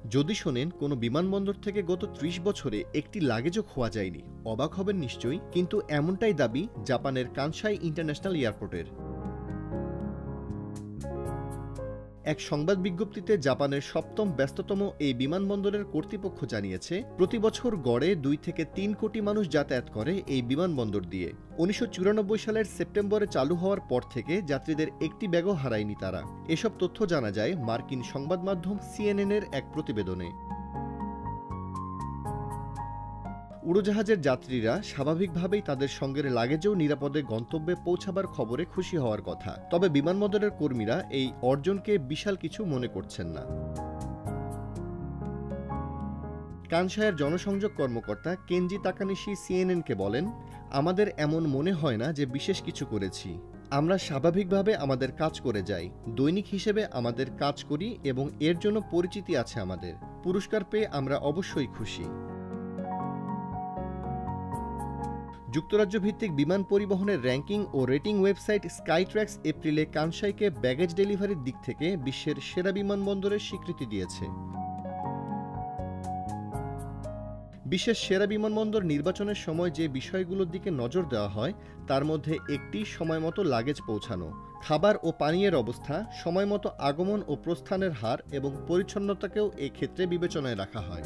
যদি শোনেন কোনো বিমানবন্দর থেকে গত ৩০ বছরে একটি লাগেজও খোয়া যায়নি, অবাক হবেন নিশ্চয়ই। কিন্তু এমনটাই দাবি জাপানের কানসাই ইন্টারন্যাশনাল এয়ারপোর্টের। এক সংবাদ বিজ্ঞপ্তিতে জাপানের ৭ম ব্যস্ততম এই বিমানবন্দরের কর্তৃপক্ষ জানিয়েছে, প্রতি বছর গড়ে ২ থেকে ৩ কোটি মানুষ যাতায়াত করে এই বিমানবন্দর দিয়ে। ১৯৯৪ সালের সেপ্টেম্বরে চালু হওয়ার পর থেকে যাত্রীদের একটি ব্যাগও হারায়নি তারা। এসব তথ্য জানা যায় মার্কিন সংবাদ মাধ্যম সিএনএন-এর এক প্রতিবেদনে। উড়োজাহাজের যাত্রীরা স্বাভাবিকভাবেই তাদের সঙ্গের লাগেজেও নিরাপদে গন্তব্যে পৌঁছাবার খবরে খুশি হওয়ার কথা। তবে বিমানবন্দরের কর্মীরা এই অর্জনকে বিশাল কিছু মনে করছেন না। কানসাইয়ের জনসংযোগ কর্মকর্তা কেনজি তাকানিশি সিএনএনকে বলেন, আমাদের এমন মনে হয় না যে বিশেষ কিছু করেছি। আমরা স্বাভাবিকভাবে আমাদের কাজ করে যাই, দৈনিক হিসেবে আমাদের কাজ করি এবং এর জন্য পরিচিতি আছে আমাদের। পুরস্কার পেয়ে আমরা অবশ্যই খুশি। যুক্তরাজ্য ভিত্তিক বিমান পরিবহনের র্যাঙ্কিং ও রেটিং ওয়েবসাইট স্কাইট্র্যাক্স এপ্রিলে কানসাইকে ব্যাগেজ ডেলিভারির দিক থেকে বিশ্বের সেরা বিমানবন্দরের স্বীকৃতি দিয়েছে। বিশ্বের সেরা বিমানবন্দর নির্বাচনের সময় যে বিষয়গুলোর দিকে নজর দেওয়া হয় তার মধ্যে একটি সময়মতো লাগেজ পৌঁছানো, খাবার ও পানীয়ের অবস্থা, সময়মতো আগমন ও প্রস্থানের হার এবং পরিচ্ছন্নতাকেও এই ক্ষেত্রে বিবেচনায় রাখা হয়।